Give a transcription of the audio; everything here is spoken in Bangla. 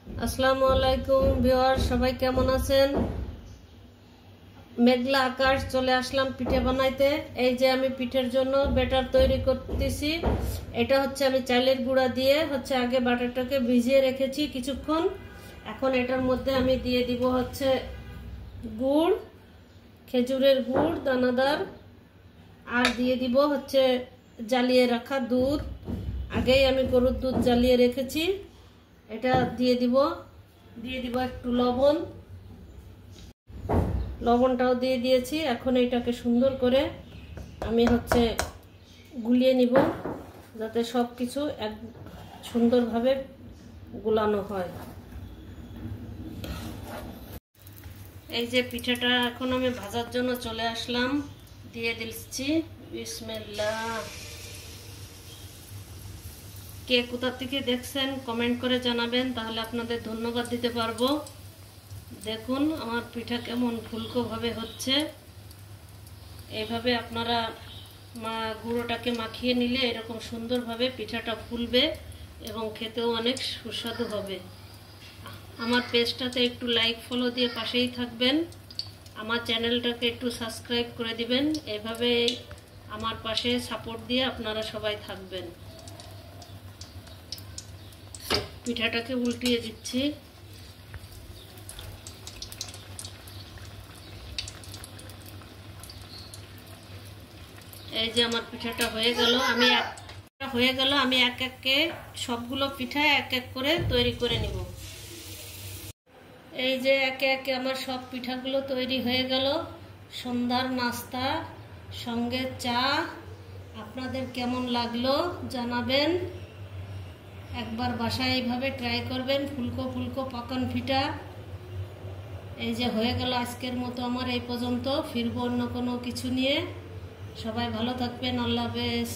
আসসালামু আলাইকুম ভিউয়ার, সবাই কেমন আছেন? মেঘলা আকাশ, চলে আসলাম পিঠে বানাইতে। এই যে আমি পিঠের জন্য ব্যাটার তৈরি করতেছি। এটা হচ্ছে আমি চালের গুঁড়া দিয়ে আগে ব্যাটারটাকে ভিজিয়ে রেখেছি কিছুক্ষণ। এখন এটার মধ্যে আমি দিয়ে দিব গুড়, খেজুরের গুড় দানাদার, আর দিয়ে দিব জ্বালিয়ে রাখা দুধ। আগেই আমি গরুর দুধ জ্বালিয়ে রেখেছি। এটা দিয়ে দিব একটু লবণটাও দিয়ে দিয়েছি। এখন এটাকে সুন্দর করে আমি গুলিয়ে নিব, যাতে সব কিছু এক সুন্দরভাবে গুলানো হয়। এই যে পিঠাটা এখন আমি ভাজার জন্য চলে আসলাম, দিয়ে দিচ্ছি। বিসমিল্লাহ। কে কোথা থেকে দেখছেন কমেন্ট করে জানাবেন, তাহলে আপনাদের ধন্যবাদ দিতে পারবো। দেখুন আমার পিঠা কেমন ফুলকো ভাবে হচ্ছে। এইভাবে আপনারা গুঁড়োটাকে মাখিয়ে নিলে এরকম সুন্দরভাবে পিঠাটা ফুলবে এবং খেতেও অনেক সুস্বাদু হবে। আমার পেজটাতে একটু লাইক ফলো দিয়ে পাশেই থাকবেন। আমার চ্যানেলটাকে একটু সাবস্ক্রাইব করে দিবেন। এভাবে আমার পাশে সাপোর্ট দিয়ে আপনারা সবাই থাকবেন। পিঠাটাকে উল্টিয়ে দিচ্ছি। এই যে আমার পিঠাটা হয়ে গেল। আমি এক একে সবগুলো পিঠা এক এক করে তৈরি করে নিব। এই যে একে একে আমার সব পিঠাগুলো তৈরি হয়ে গেল। সন্ধ্যার নাস্তা সঙ্গে চা। আপনাদের কেমন লাগলো জানাবেন। একবার বাসায় এইভাবে ট্রাই করবেন। ফুলকো ফুলকো পাকান পিঠা। এই যে হয়ে গেল আজকের মতো আমার এই পর্যন্ত। ফিরবো অন্য কোনো কিছু নিয়ে। সবাই ভালো থাকবেন। আল্লাহ হাফেজ।